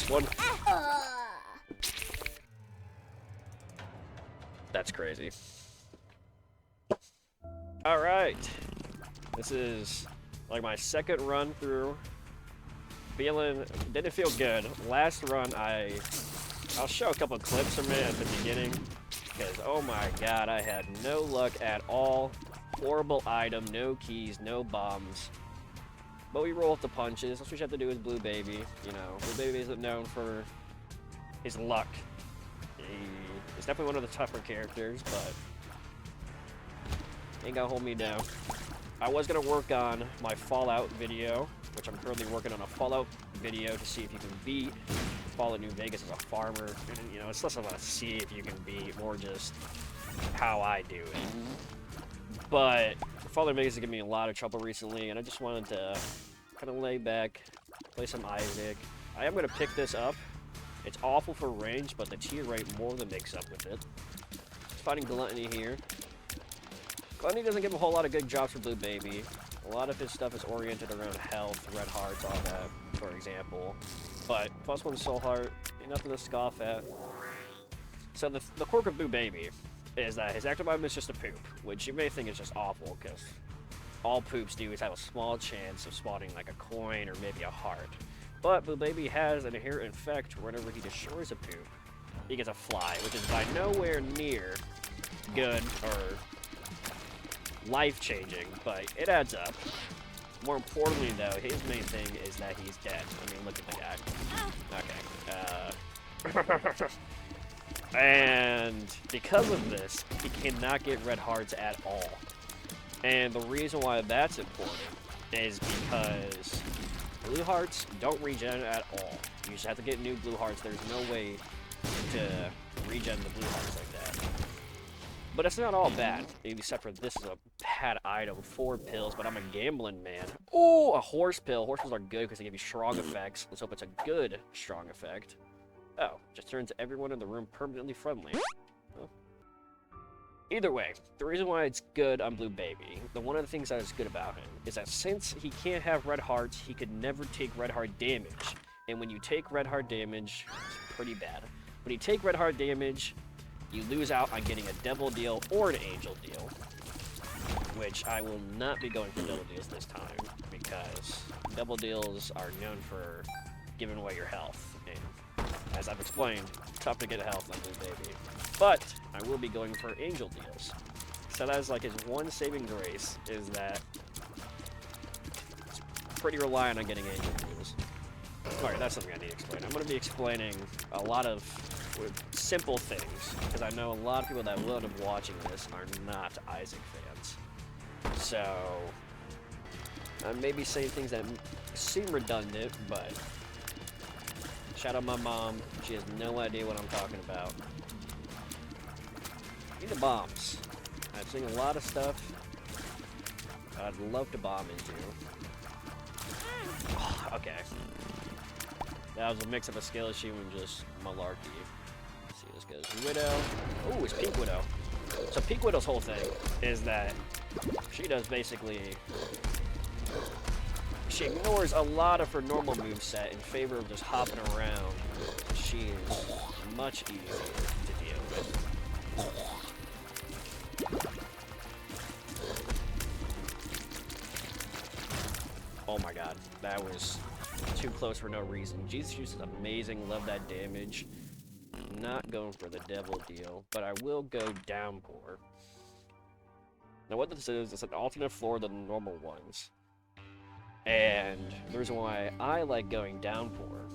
this one. That's crazy. Alright. This is like my second run through. Didn't feel good. Last run, I'll show a couple clips from it at the beginning. Because, oh my god, I had no luck at all. Horrible item, no keys, no bombs. But we roll with the punches. That's what you have to do with Blue Baby. You know, Blue Baby isn't known for his luck. He's definitely one of the tougher characters, but ain't gonna hold me down. I was gonna work on my Fallout video, which I'm currently working on a Fallout video to see if you can beat Fallout New Vegas as a farmer. And, you know, it's less about see if you can beat, more just how I do it. But Fallout New Vegas is giving me a lot of trouble recently, and I just wanted to kind of lay back, play some Isaac. I am gonna pick this up. It's awful for range, but the tier rate more than makes up with it. Fighting Gluttony here. Gluttony doesn't give a whole lot of good drops for Blue Baby. A lot of his stuff is oriented around health, red hearts, all that, for example. But +1 soul heart, ain't nothing to scoff at. So the quirk of Blue Baby is that his active item is just a poop, which you may think is just awful, because all poops do is have a small chance of spawning like a coin or maybe a heart. But Blue Baby has an inherent effect whenever he destroys a poop, he gets a fly, which is by nowhere near good or life-changing, but it adds up. More importantly, though, his main thing is that he's dead. I mean, look at the guy. Okay. And because of this, he cannot get red hearts at all. And the reason why that's important is because blue hearts don't regen at all. You just have to get new blue hearts. There's no way to regen the blue hearts like that. But it's not all bad, except for this is a bad item. 4 pills, but I'm a gambling man. Oh, a horse pill. Horse pills are good because they give you strong effects. Let's hope it's a good strong effect. Oh, just turns everyone in the room permanently friendly. Oh. Either way, the reason why it's good on Blue Baby, one of the things that is good about him, is that since he can't have red hearts, he could never take red heart damage. And when you take red heart damage, it's pretty bad. When you take red heart damage, you lose out on getting a double deal or an angel deal, which I will not be going for double deals this time, because double deals are known for giving away your health, and as I've explained, tough to get health on Blue Baby. But I will be going for angel deals. So that is like his one saving grace, is that it's pretty reliant on getting angel deals. Alright, that's something I need to explain. I'm going to be explaining a lot of simple things, because I know a lot of people that will end up watching this are not Isaac fans. So, I may be saying things that seem redundant, but shout out my mom. She has no idea what I'm talking about. Need the bombs. I've seen a lot of stuff I'd love to bomb into. Oh, okay. That was a mix of a skill issue and just malarkey. Let's see, this goes Widow. Ooh, it's Pink Widow. So Pink Widow's whole thing is that she does basically... She ignores a lot of her normal moveset in favor of just hopping around. She is much easier to deal with. Oh my god, that was too close for no reason. Jesus Juice is amazing, love that damage. Not going for the devil deal, but I will go Downpour. Now what this is, it's an alternate floor than the normal ones. And the reason why I like going Downpour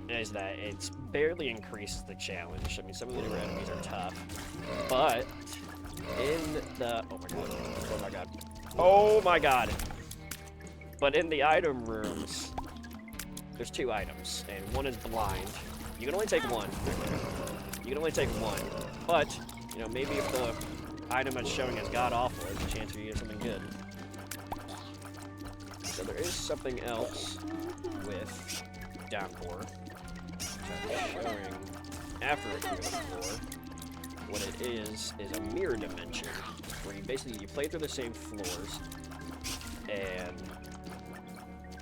is that it barely increases the challenge. I mean, some of the newer enemies are tough, but in the... Oh my god. Oh my god. Oh my god. But in the item rooms, there's 2 items, and one is blind. You can only take one. You can only take one. But, you know, maybe if the item that's showing is god-awful, there's a chance for you to get something good. So there is something else with Downpour, which I'm showing after it goes floor. What it is a mirror dimension, where you basically play through the same floors, and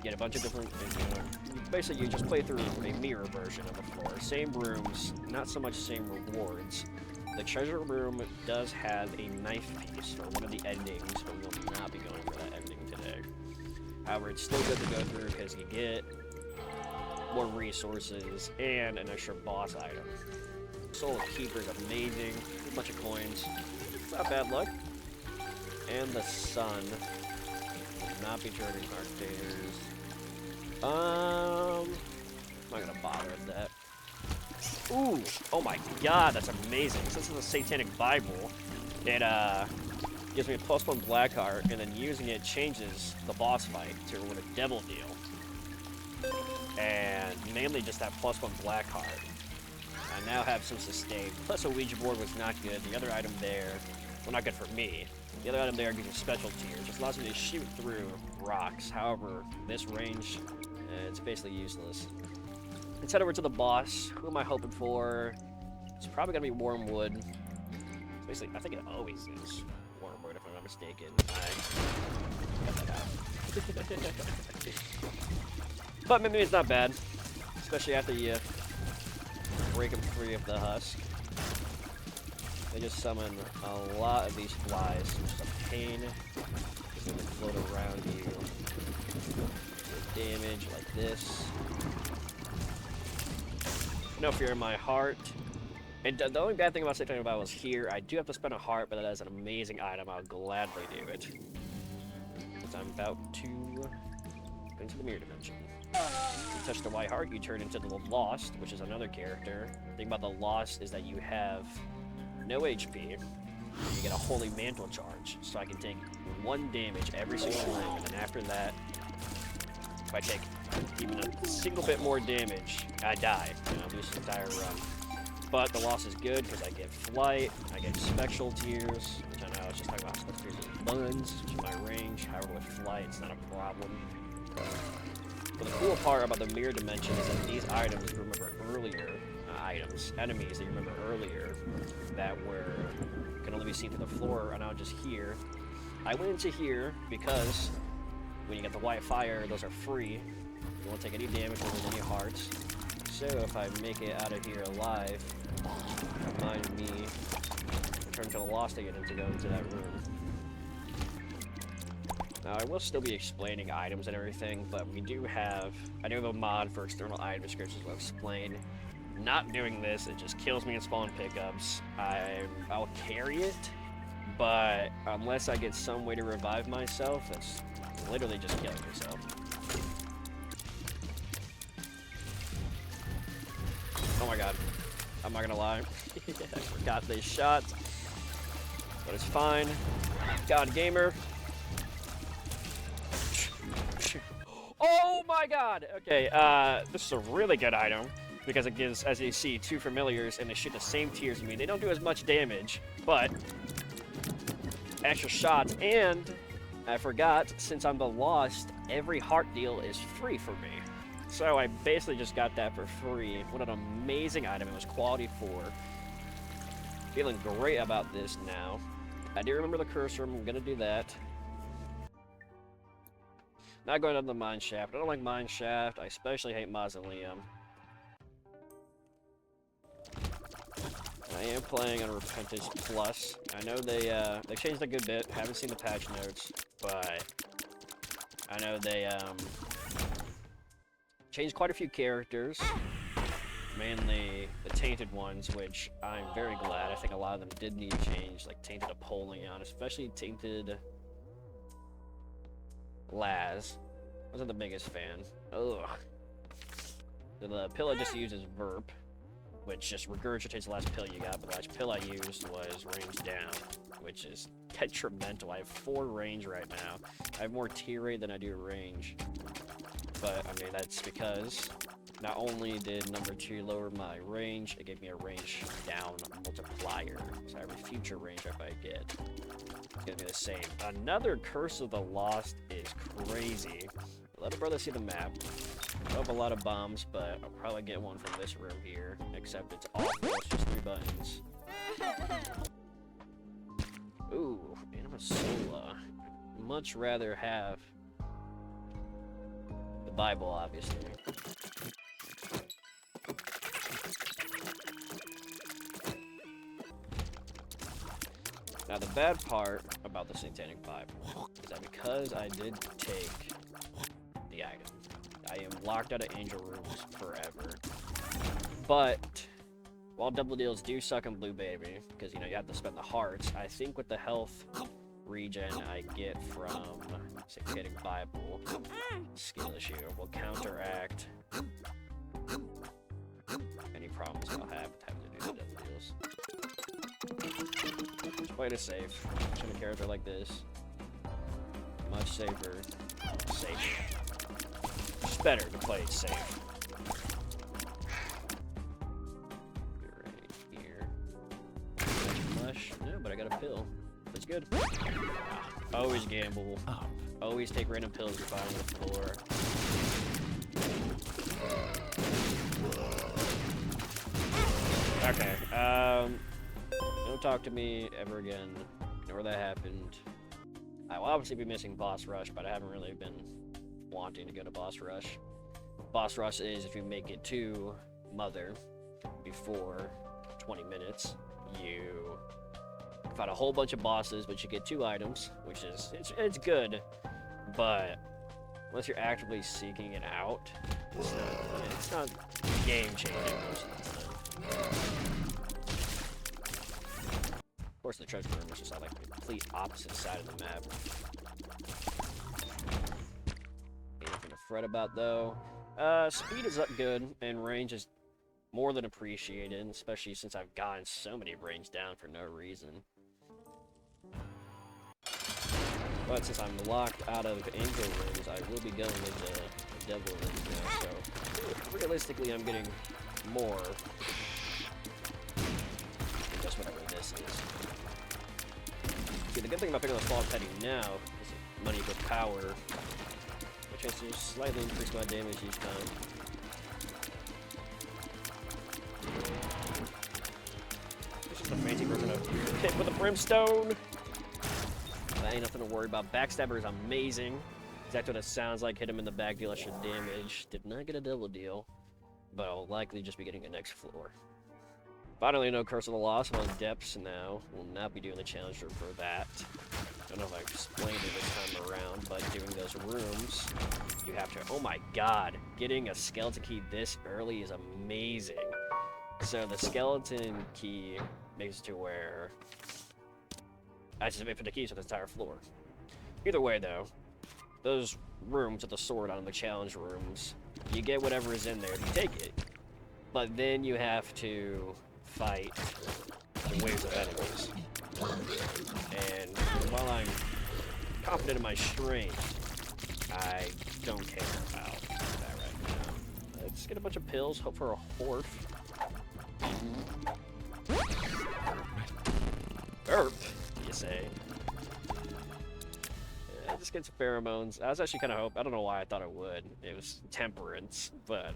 get a bunch of different, you know, basically, you just play through a mirror version of the floor. Same rooms, not so much same rewards. The treasure room does have a knife piece for one of the endings, but we will not be going for that ending today. However, it's still good to go through because you get more resources and an extra boss item. Soul Keeper is amazing. A bunch of coins. It's not bad luck. And the sun will not be turning heart daters. I'm not gonna bother with that. Ooh, oh my god, that's amazing. Since it's a satanic Bible, it gives me a +1 black heart, and then using it changes the boss fight to what a devil deal. And mainly just that +1 black heart. I now have some sustain. Plus a Ouija board was not good. The other item there, well, not good for me. The other item there gives you special tiers, which allows me to shoot through rocks. However, this range, it's basically useless. Let's head over to the boss. Who am I hoping for? It's probably gonna be Wormwood. Basically, I think it always is Wormwood, if I'm not mistaken. I got that out. But maybe it's not bad, especially after you break them free of the husk. They just summon a lot of these flies, which is a pain because they can float around you. Do damage like this. No fear in my heart. And the only bad thing about Satanic Bible is here, I do have to spend a heart, but that is an amazing item. I'll gladly do it. Because I'm about to go into the mirror dimension. You touch the white heart, you turn into the Lost, which is another character. The thing about the Lost is that you have no HP. You get a Holy Mantle charge, so I can take 1 damage every single room, and then after that, if I take even a single bit more damage, I die, and I'll lose the entire run. But the loss is good because I get flight, I get special tiers, which I know I was just talking about special tiers and buns, which is my range. However, with flight, it's not a problem. But the cool part about the mirror dimension is that these items you remember earlier, enemies that you remember earlier, that can only be seen from the floor are now just here. I went into here because when you get the white fire, those are free. You won't take any damage or lose any hearts. So if I make it out of here alive, remind me, return to the Lost again and to go into that room. Now, I will still be explaining items and everything, but I do have a mod for external item descriptions I'll explain. Not doing this, it just kills me in spawn pickups. I'll carry it, but unless I get some way to revive myself, it's literally just killing yourself. Oh my god. I'm not gonna lie. I forgot they shot. But it's fine. God Gamer. Oh my god! Okay, this is a really good item because it gives, as you see, 2 familiars and they shoot the same tiers as me. They don't do as much damage, but extra shots, and I forgot, since I'm the Lost, every heart deal is free for me. So I basically just got that for free. What an amazing item. It was quality 4. Feeling great about this now. I do remember the curse room. I'm gonna do that. Not going on the mine shaft. I don't like mine shaft. I especially hate mausoleum. I am playing on Repentance Plus. I know they changed a good bit. Haven't seen the patch notes, but I know they changed quite a few characters. Mainly the tainted ones, which I'm very glad. I think a lot of them did need change, like tainted Apollyon, especially tainted Laz. Wasn't the biggest fan. Ugh. The pill I just used is Verp, which just regurgitates the last pill you got, but the last pill I used was range down, which is detrimental. I have 4 range right now. I have more tier rate than I do range. But, I mean, that's because not only did number 2 lower my range, it gave me a range down multiplier. So every future range up I get, it's gonna be the same. Another Curse of the Lost is crazy. Let a brother see the map. I have a lot of bombs, but I'll probably get one from this room here, except it's awful. It's just 3 buttons. Ooh, Anima Sola. Much rather have the Bible, obviously. Now, the bad part about the Satanic Bible is that because I did take the item, I am locked out of angel rooms forever. But while double deals do suck on Blue Baby, because you have to spend the hearts, I think with the health regen I get from Satanic Bible, skill issue will counteract any problems I'll have with having to do the double deals. Just play it safe. Especially a character like this. Much safer. Safer. It's better to play it safe. Right here. Mush. No, but I got a pill. That's good. Always gamble. Always take random pills you find on the floor. Okay, don't talk to me ever again. You know where that happened. I will obviously be missing Boss Rush, but I haven't really been wanting to go to Boss Rush. Boss Rush is if you make it to Mother before 20 minutes, you fight a whole bunch of bosses, but you get 2 items, which is, it's good, but unless you're actively seeking it out, it's not game-changing most of the time. Of course, the treasure room is just on like the complete opposite side of the map. Anything to fret about though. Speed is up good, and range is more than appreciated, especially since I've gotten so many range down for no reason. But since I'm locked out of angel rooms, I will be going into devil rooms now, so realistically I'm getting more than just whatever this is. See, the good thing about picking up the false petty now is money with power. My chance to slightly increase my damage each time. It's just a fancy version of hit with a brimstone. That ain't nothing to worry about. Backstabber is amazing. Exactly what it sounds like. Hit him in the back, deal extra damage. Did not get a double deal, but I'll likely just be getting a next floor. Finally, no Curse of the Lost. I'm on depths now. Will not be doing the challenge room for that. I don't know if I explained it this time around, but doing those rooms, you have to... Oh my god! Getting a skeleton key this early is amazing. So the skeleton key makes it to where I just wait for the keys for the entire floor. Either way, though, those rooms with the sword on, the challenge rooms, you get whatever is in there if you take it. But then you have to fight the waves of enemies. And while I'm confident in my strength, I don't care about that right now. Let's get a bunch of pills, hope for a Horf. Erp, you say. Yeah, just get some pheromones. I was actually kind of hoping, I don't know why I thought it would. It was temperance, but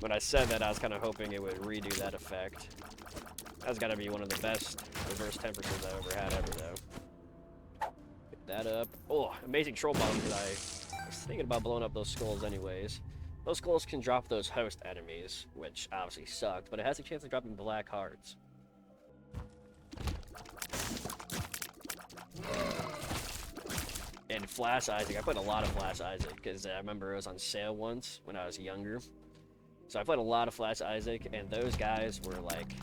when I said that, I was kind of hoping it would redo that effect. That's got to be one of the best reverse temperances I've ever had though. Pick that up. Oh, amazing troll bomb, because I was thinking about blowing up those skulls anyways. Those skulls can drop those host enemies, which obviously sucked, but it has a chance of dropping black hearts. And Flash Isaac, I played a lot of Flash Isaac, because I remember it was on sale once when I was younger. So I played a lot of Flash Isaac, and those guys were like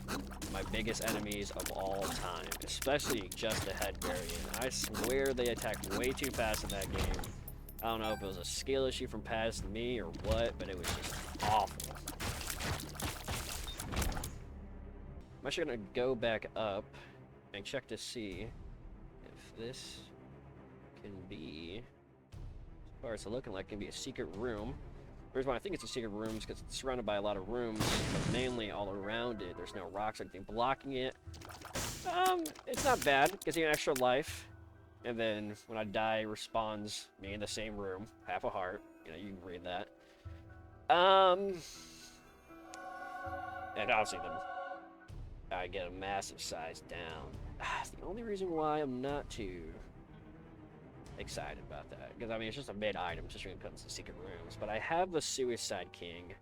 my biggest enemies of all time, especially just the head variant. I swear they attacked way too fast in that game. I don't know if it was a skill issue from past me or what, but it was just awful. I'm actually gonna go back up and check to see if this can be, as far as it's looking like, can be a secret room. The reason why I think it's a secret room is because it's surrounded by a lot of rooms, but mainly all around it, there's no rocks or anything blocking it. It's not bad. Gives you an extra life. And then when I die, respawns me in the same room. Half a heart. You know, you can read that. And obviously then I get a massive size down. That's the only reason why I'm not too excited about that. Because, I mean, it's just a mid item, just when it comes to secret rooms. But I have the Suicide King.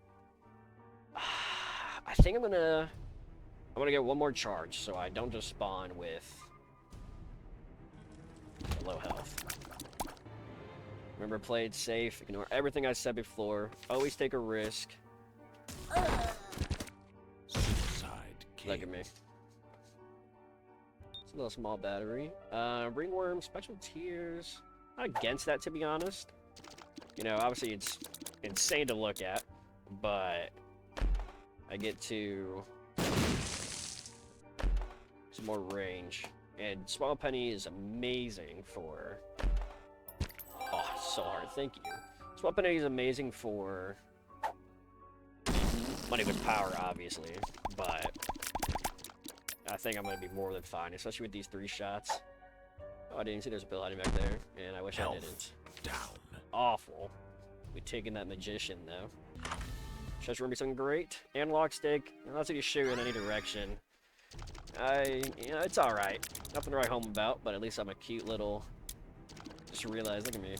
I think I'm gonna get one more charge, so I don't just spawn with low health. Remember, play it safe. Ignore everything I said before. Always take a risk. Look at me. It's a little small battery. Ringworm, special tears. Not against that, to be honest. You know, obviously it's insane to look at, but I get to some more range. And Swallow Penny is amazing for... Oh, so hard. Thank you. Swallow Penny is amazing for money with power, obviously, but I think I'm going to be more than fine, especially with these 3 shots. Oh, I didn't see there's a pill hiding back there, and I wish I didn't. Down. Awful. We taking that magician, though. Treasure room be something great. Analog stick. Unless if you shoot in any direction. You know, it's alright. Nothing to write home about, but at least I'm a cute little... Just realized, look at me.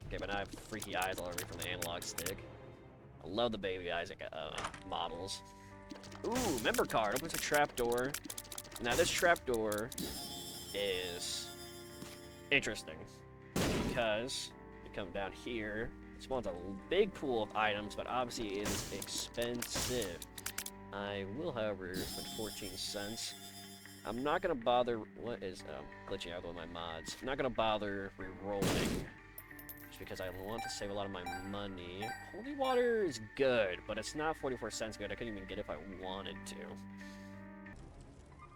Okay, but now I have freaky eyes all over me from the analog stick. I love the baby Isaac models. Ooh, member card. Opens a trapdoor. Now this trapdoor is interesting because you come down here. It spawns a big pool of items, but obviously it is expensive. I will, however, spend 14 cents. I'm not gonna bother. What is glitching out with my mods? I'm not gonna bother re-rolling. Because I want to save a lot of my money. Holy water is good, but it's not 44 cents good. I couldn't even get it if I wanted to.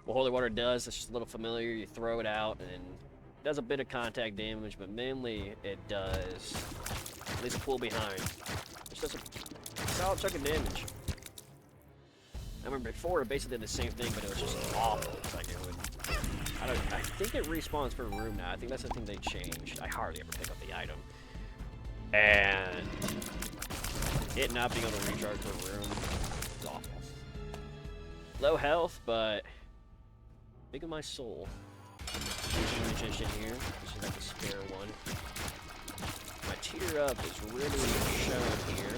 What holy water does, it's just a little familiar. You throw it out, and it does a bit of contact damage, but mainly it does at least a pull behind. It's just a solid chunk of damage. I remember before it basically did the same thing, but it was just awful. It's like it would... I think it respawns per room now. I think that's the thing they changed. I hardly ever pick up the item. And it not being able to recharge per room is awful. Low health, but big in my soul. Magician here. This is like a spare one. My tear up is really shown here.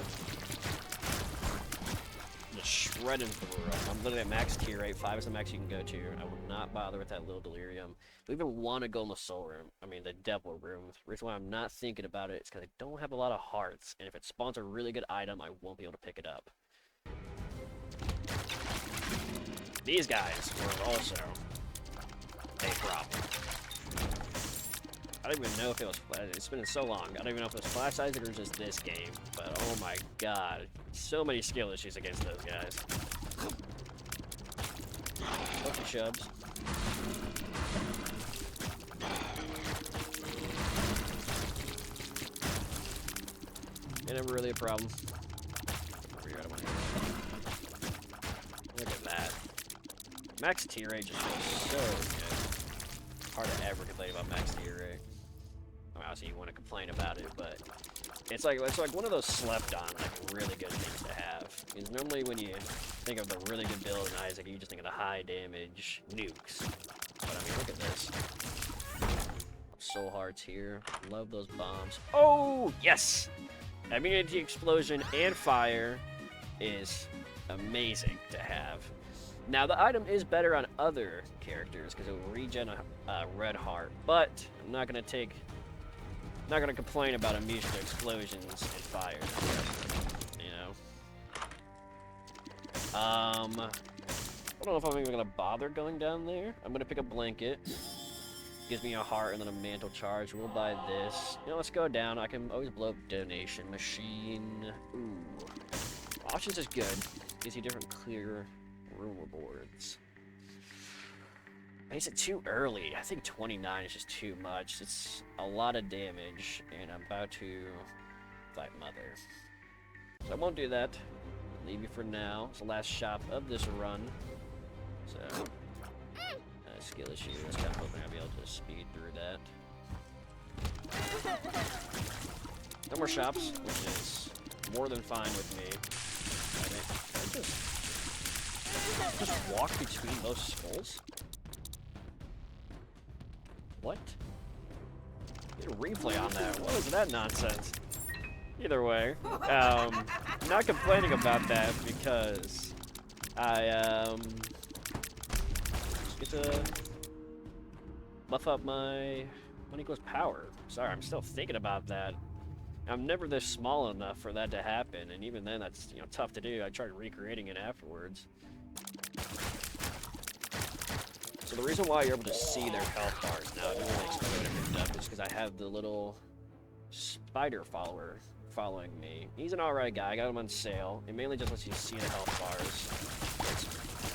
Just shredding through them. I'm literally at max tier rate. 5 is the max you can go to. I will not bother with that little delirium. I don't even want to go in the soul room. I mean, the devil room. The reason why I'm not thinking about it is because I don't have a lot of hearts. And if it spawns a really good item, I won't be able to pick it up. These guys were also a problem. I don't even know if it was... It's been so long. I don't even know if it was Flash Isaac or just this game. But oh my god. So many skill issues against those guys. Bunch of chubs. Ain't never really a problem. Look at that. Max tier rate just feels so good. Hard to ever complain about max tier rate. I mean, obviously you want to complain about it, but it's like one of those slept on, like really good things to have. Because normally when you think of the really good build in Isaac, you just think of the high damage nukes. But I mean, look at this. Soul hearts here. Love those bombs. Oh yes! Immunity explosion and fire is amazing to have. Now the item is better on other characters because it will regen a red heart, but I'm not gonna complain about immunity to explosions and fire. You know. I don't know if I'm even gonna bother going down there. I'm gonna pick a blanket. Gives me a heart and then a mantle charge. We'll buy this. You know, let's go down. I can always blow up donation machine. Ooh. Options is good. Gives you different clear room rewards. Makes it too early. I think 29 is just too much. It's a lot of damage, and I'm about to fight Mother. So I won't do that. Leave you for now. It's the last shop of this run. So, skill issue. I was kind of hoping I'd be able to speed through that. No more shops, which is more than fine with me. I just walk between those skulls? What? Get a replay on that. What was that nonsense? Either way, I'm not complaining about that because I just get to buff up my 1 equals power. Sorry, I'm still thinking about that. I'm never this small enough for that to happen, and even then, that's tough to do. I tried recreating it afterwards. So the reason why you're able to see their health bars now, I didn't really explain it in depth, is because I have the little spider follower following me. He's an alright guy. I got him on sale. It mainly just lets you see the health bars.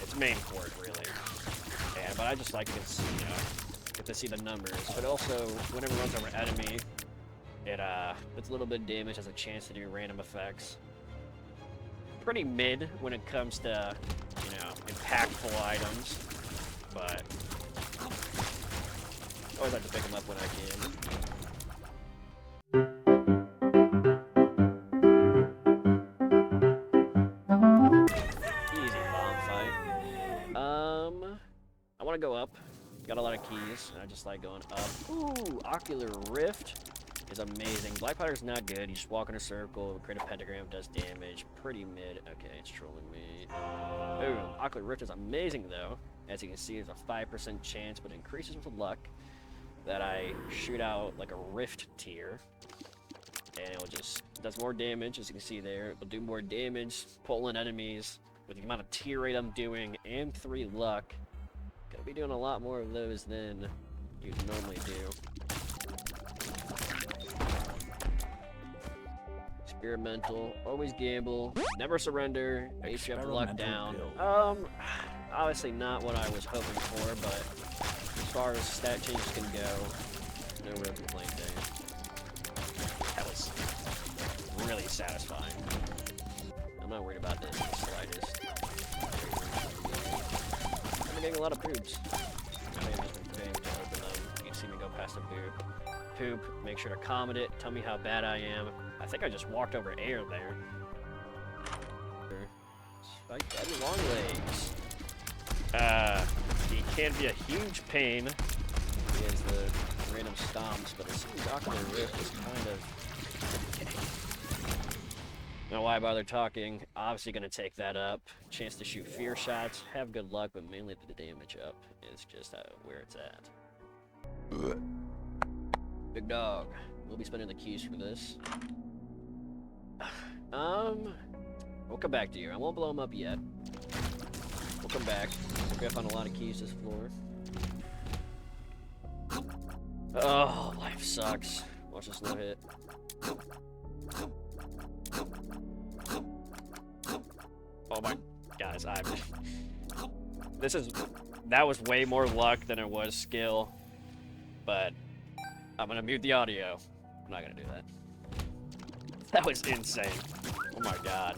It's main for it, really. Yeah, but I just like to get to see the numbers. But also, whenever it runs over enemy, it puts a little bit of damage, has a chance to do random effects. Pretty mid when it comes to, impactful items. But always like to pick them up when I can. Easy bomb fight. I want to go up. Got a lot of keys, and I just like going up. Ooh, Ocular Rift is amazing. Black Powder's not good. You just walk in a circle, create a pentagram, does damage. Pretty mid. Okay, it's trolling me. Ooh, Ocular Rift is amazing, though. As you can see, there's a 5% chance, but it increases with luck, that I shoot out like a Rift tier. And it just does more damage, as you can see there. It will do more damage, pull in enemies, with the amount of tier rate I'm doing, and 3 luck. Gonna be doing a lot more of those than you'd normally do. Experimental, always gamble, never surrender, at least you have luck down. Obviously not what I was hoping for, but as far as stat changes can go, no real complaint there. That was really satisfying. I'm not worried about this in the slightest. I've been getting a lot of poops. I may have just been forgetting to open them. You can see me go past a poop. Poop, make sure to comment it, tell me how bad I am. I think I just walked over air there. Spike Daddy Long Legs. He can be a huge pain. He has the random stomps, but it seems Ocular Rift is kind of... Now why bother talking? Obviously gonna take that up. Chance to shoot fear shots. Have good luck, but mainly the damage up is just where it's at. Big dog. We'll be spending the keys for this. We'll come back to you. I won't blow them up yet. We'll come back. We have found a lot of keys this floor. Oh, life sucks. Watch this no hit. Oh my, guys, that was way more luck than it was skill, but I'm gonna mute the audio. I'm not gonna do that. That was insane. Oh my god.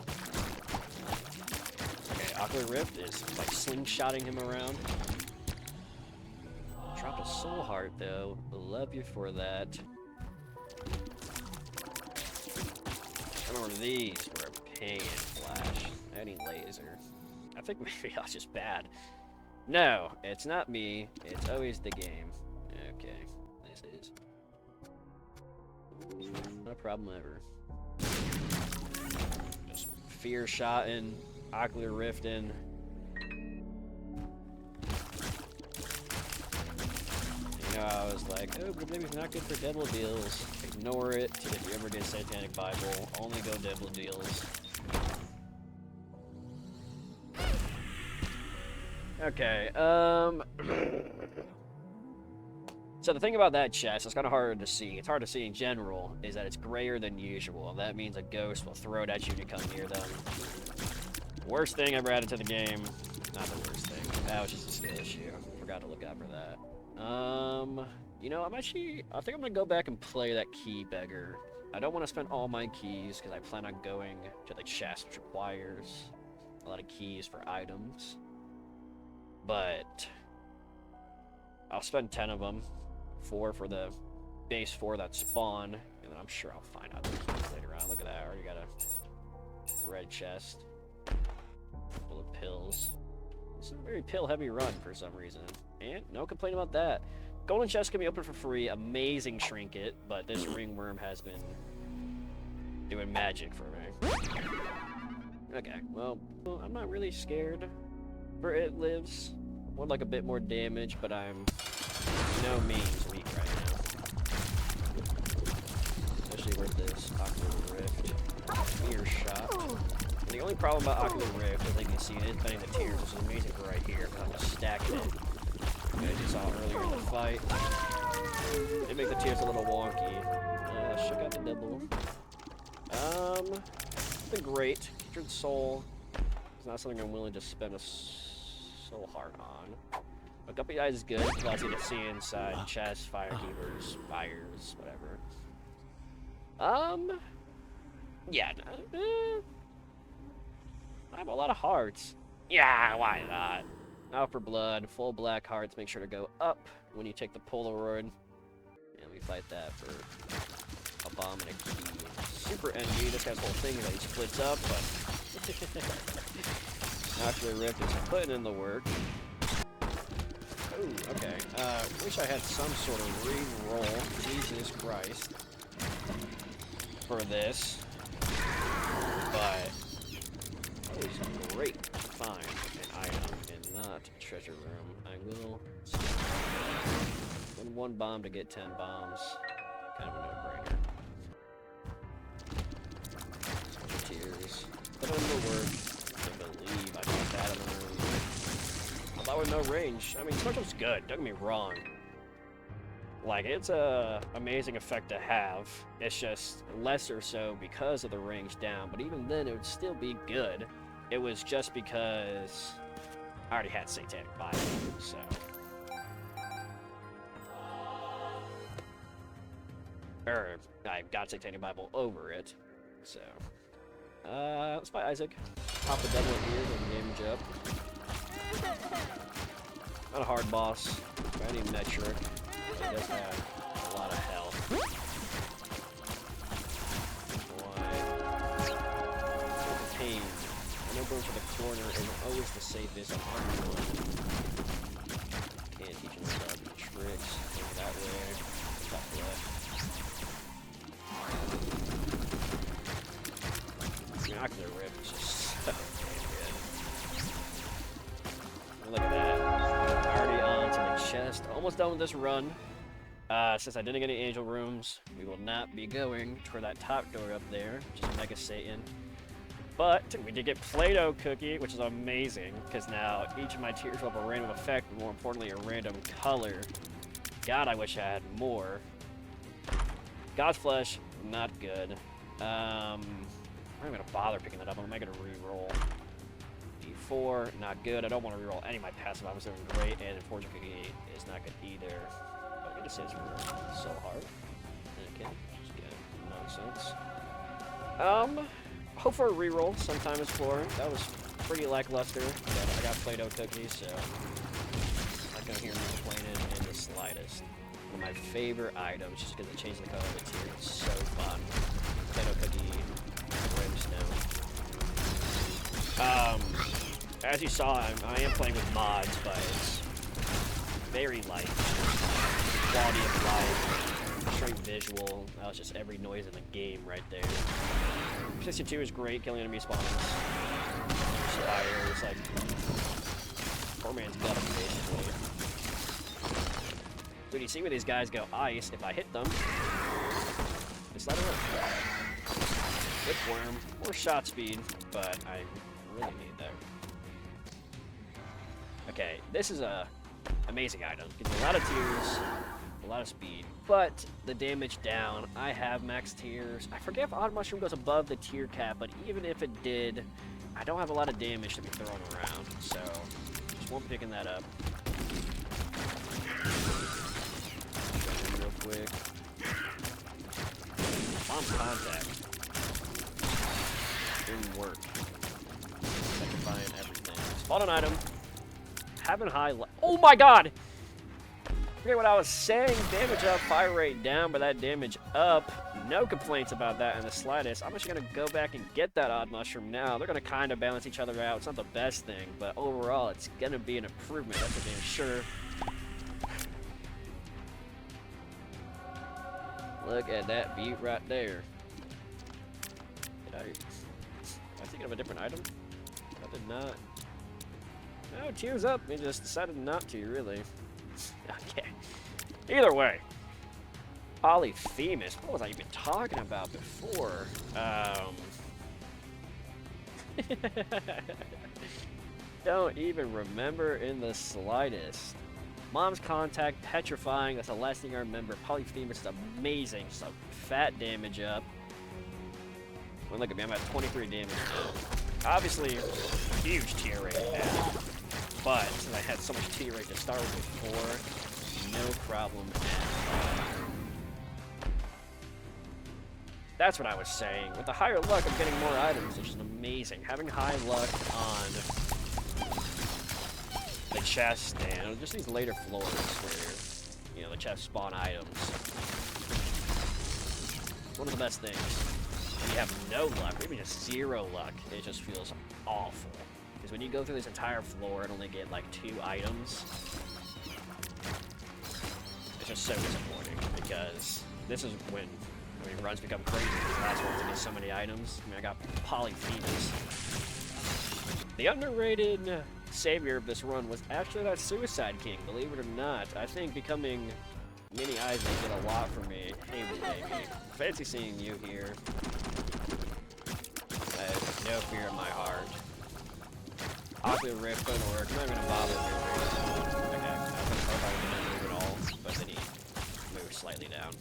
Okay, Ocular Rift is like slingshotting him around. Dropped a soul heart though. Love you for that. I remember these were a pain in Flash. I need laser. I think maybe I was just bad. No, it's not me. It's always the game. Okay, this is not a problem ever. Just fear shotting, Ocular Rifting. I was like, oh, but maybe it's not good for devil deals. Ignore it if you ever get Satanic Bible. Only go devil deals. Okay, so the thing about that chest, it's kind of hard to see. It's hard to see in general, is that it's grayer than usual. That means a ghost will throw it at you when you come near them. Worst thing ever added to the game. Not the worst thing. That was just a skill issue. Forgot to look out for that. You know, I think I'm gonna go back and play that key beggar. I don't want to spend all my keys because I plan on going to the chest, which requires a lot of keys for items. But I'll spend 10 of them, 4 for the base 4 that spawn, and then I'm sure I'll find out the keys later on. Look at that, I already got a red chest full of pills. This is a very pill-heavy run for some reason, and no complaint about that. Golden chest can be open for free, amazing trinket, but this ringworm has been doing magic for me. Okay, well, I'm not really scared for It Lives. I would like a bit more damage, but I'm no means weak right now. Especially with this Ocular Rift. Fear Shot. The only problem about Ocular Rift, I think you see it, is bending the tears, which is amazing for right here, because I'm just stacking it. As you saw earlier in the fight. They make the tears a little wonky. Check out the double. Been great. Kindred Soul is not something I'm willing to spend a soul heart on. But Guppy Eyes is good. Allows you to see inside chests, firekeepers, fires, whatever. Yeah. I have a lot of hearts. Yeah, why not? Out for blood, full black hearts. Make sure to go up when you take the Polaroid. And we fight that for a bomb and a key. Super envy. This guy's whole thing is that he splits up, but Ocular Rift is putting in the work. Ooh, okay. Wish I had some sort of re-roll. Jesus Christ. For this. But that is great to find an item and not treasure room. I will spend one bomb to get 10 bombs. Kind of a no-brainer. Tears. Put in the work. I believe I got that in the room. Although with no range. I mean, Spectrum's good, don't get me wrong. Like, it's a amazing effect to have. It's just lesser so because of the range down, but even then it would still be good. It was just because I already had Satanic Bible, so. Or, I got Satanic Bible over it, so. Let's fight Isaac. Pop the double here, get the damage up. Not a hard boss, by any metric. He does have a lot of health. Boy. Pain. I know going for the corner is always the safest on everyone. Can't teach him about tricks. Go that way. Top left. I mean, Ocular Rift is just so damn good. Look at that. Already on to the chest. Almost done with this run. Since I didn't get any angel rooms, we will not be going toward that top door up there, which is Mega Satan. But we did get Play-Doh Cookie, which is amazing, because now each of my tiers will have a random effect, but more importantly, a random color. God, I wish I had more. God's Flesh, not good. I'm not gonna bother picking that up. I'm making a re-roll. D4, not good. I don't want to re-roll any of my passive. I was doing great, and Fortune Cookie is not good either. It says so hard. Okay, just get nonsense. Hope for a reroll sometime in Floor. That was pretty lackluster. But I got Play-Doh cookies, so not gonna hear me complaining in the slightest. One of my favorite items, just because it changed the color of the tier. It's so fun. Play-Doh cookie, brimstone. As you saw, I am playing with mods, but it's very light. Quality of life, straight visual. That was just every noise in the game right there. 62 is great, killing enemy spawns. Spire is like poor man's gut, basically. Dude, you see where these guys go ice, if I hit them, just let it work. Whipworm, more shot speed, but I really need that. Okay, this is a amazing item. Gives you a lot of tiers, a lot of speed, but the damage down. I have max tiers. I forget if Odd Mushroom goes above the tier cap, but even if it did, I don't have a lot of damage to be thrown around, so just won't be picking that up. Real quick. Bomb contact. Didn't work. Sacrificing everything. Spawn an item. Having high. Oh my god! Forget what I was saying. Damage up, fire rate down, but that damage up. No complaints about that in the slightest. I'm actually going to go back and get that Odd Mushroom now. They're going to kind of balance each other out. It's not the best thing, but overall, it's going to be an improvement. That's for damn sure. Look at that beat right there. Did I thinking of a different item? I did not. No, tears up. We just decided not to, really. Okay. Either way. Polyphemus. What was I even talking about before? Don't even remember in the slightest. Mom's contact, petrifying. That's the last thing I remember. Polyphemus is amazing. Just a fat damage up. Well, look at me. I'm at 23 damage. Obviously, huge tier rate now. But since I had so much tier rate to start with before, no problem at all. That's what I was saying. With the higher luck, I'm getting more items, which is amazing. Having high luck on the chest and just these later floors where, you know, the chest spawn items. It's one of the best things. When you have no luck, or even just 0 luck, it just feels awful. Because when you go through this entire floor and only get like 2 items, it's just so disappointing. Because this is when runs become crazy. The last one to get so many items. I mean, I got Polyphemus. The underrated savior of this run was actually that Suicide King, believe it or not. I think becoming Mini Isaac did a lot for me. Hey, baby. Fancy seeing you here. I have no fear in my heart. Ocular Rift doesn't work. I'm not gonna bother with it. Okay, I don't know if I can move at all, but then he moves slightly down.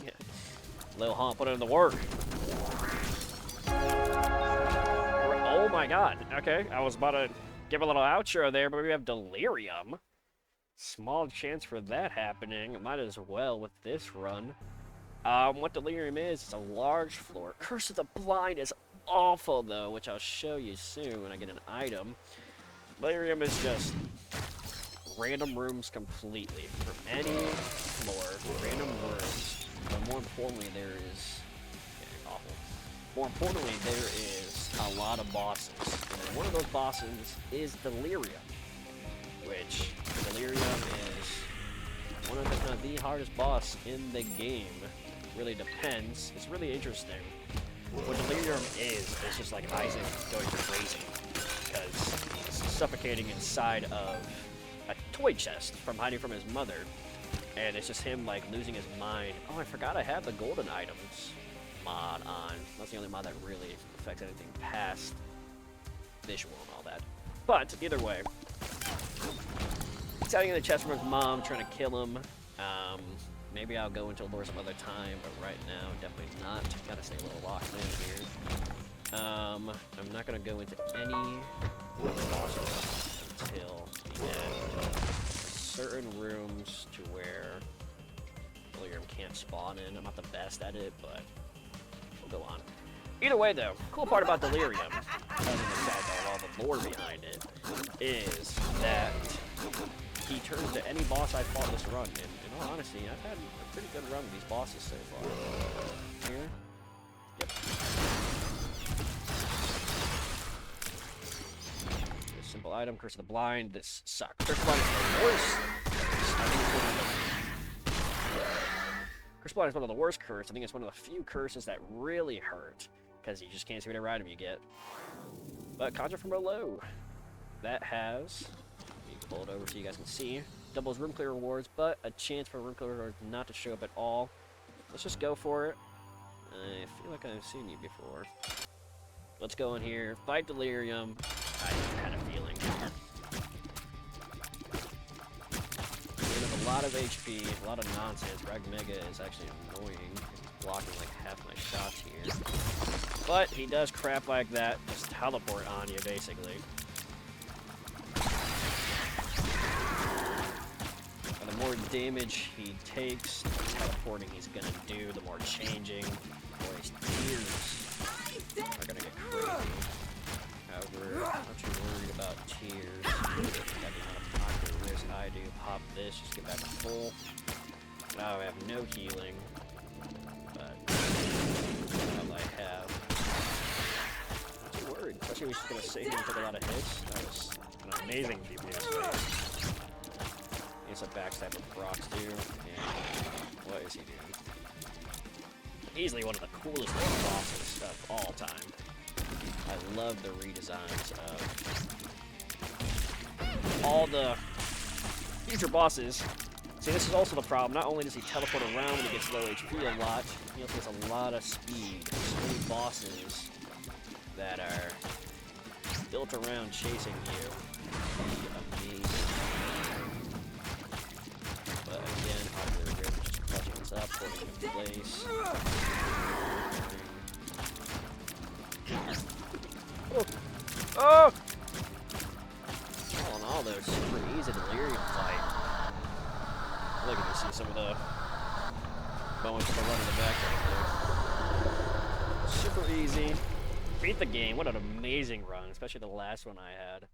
Yeah. Lil Hump put in the work. Oh my god. Okay, I was about to give a little outro there, but we have Delirium. Small chance for that happening. Might as well with this run. What Delirium is, it's a large floor. Curse of the Blind is awful though, which I'll show you soon when I get an item. Delirium is just random rooms completely. From any floor, random rooms. But more importantly, there is... Okay, awful. More importantly, there is a lot of bosses. And one of those bosses is Delirium. Which, Delirium is one of, if not the hardest boss in the game. Really depends. It's really interesting. What Delirium is, it's just like Isaac going crazy. Because he's suffocating inside of a toy chest from hiding from his mother, and it's just him like losing his mind. Oh, I forgot I have the golden items mod on. That's the only mod that really affects anything past visual and all that. But either way, he's hiding in the chest from his mom, trying to kill him. Maybe I'll go into lore some other time, but right now, definitely not. Gotta stay a little locked in here. I'm not gonna go into any bosses until the end. Certain rooms to where Delirium can't spawn in. I'm not the best at it, but we'll go on. Either way, though, cool part about Delirium, other than the fact that all the lore behind it, is that he turns to any boss I fought this run. And in all honesty, I've had a pretty good run with these bosses so far. Here. Yep. Simple item, Curse of the Blind. This sucks. Curse of the Blind is the worst. Curse of the Blind is one of the worst curses. I think it's one of the few curses that really hurt, because you just can't see whatever item you get. But Conjure from Below. That has, let me pull it over so you guys can see, doubles room clear rewards, but a chance for room clear rewards not to show up at all. Let's just go for it. I feel like I've seen you before. Let's go in here, fight Delirium. I had a feeling. We have a lot of HP, a lot of nonsense. Rag Mega is actually annoying. It's blocking like half my shots here. But he does crap like that, just teleport on you basically. And the more damage he takes, the more teleporting he's gonna do, the more changing, the more his tears are gonna get crazy. However, I'm not too worried about tears. Got the amount of pocket risk I do. Pop this, just get back to full. Now I have no healing, but all I have. Not too worried. Especially when he's just gonna sit here and take a lot of hits. That was an amazing DPS phase. He's a backstab with Brock's too. And what is he doing? Easily one of the coolest bosses of all time. I love the redesigns of all the future bosses. See, this is also the problem. Not only does he teleport around when he gets low HP a lot, he also has a lot of speed. So many bosses that are built around chasing you. Amazing. But again, Hardware Rip just clutching us up, holding him in place. Oh! Oh! All in all, though, super easy delirium fight. Look at you see some of the moments of the run in the background there. Super easy. Beat the game. What an amazing run, especially the last one I had.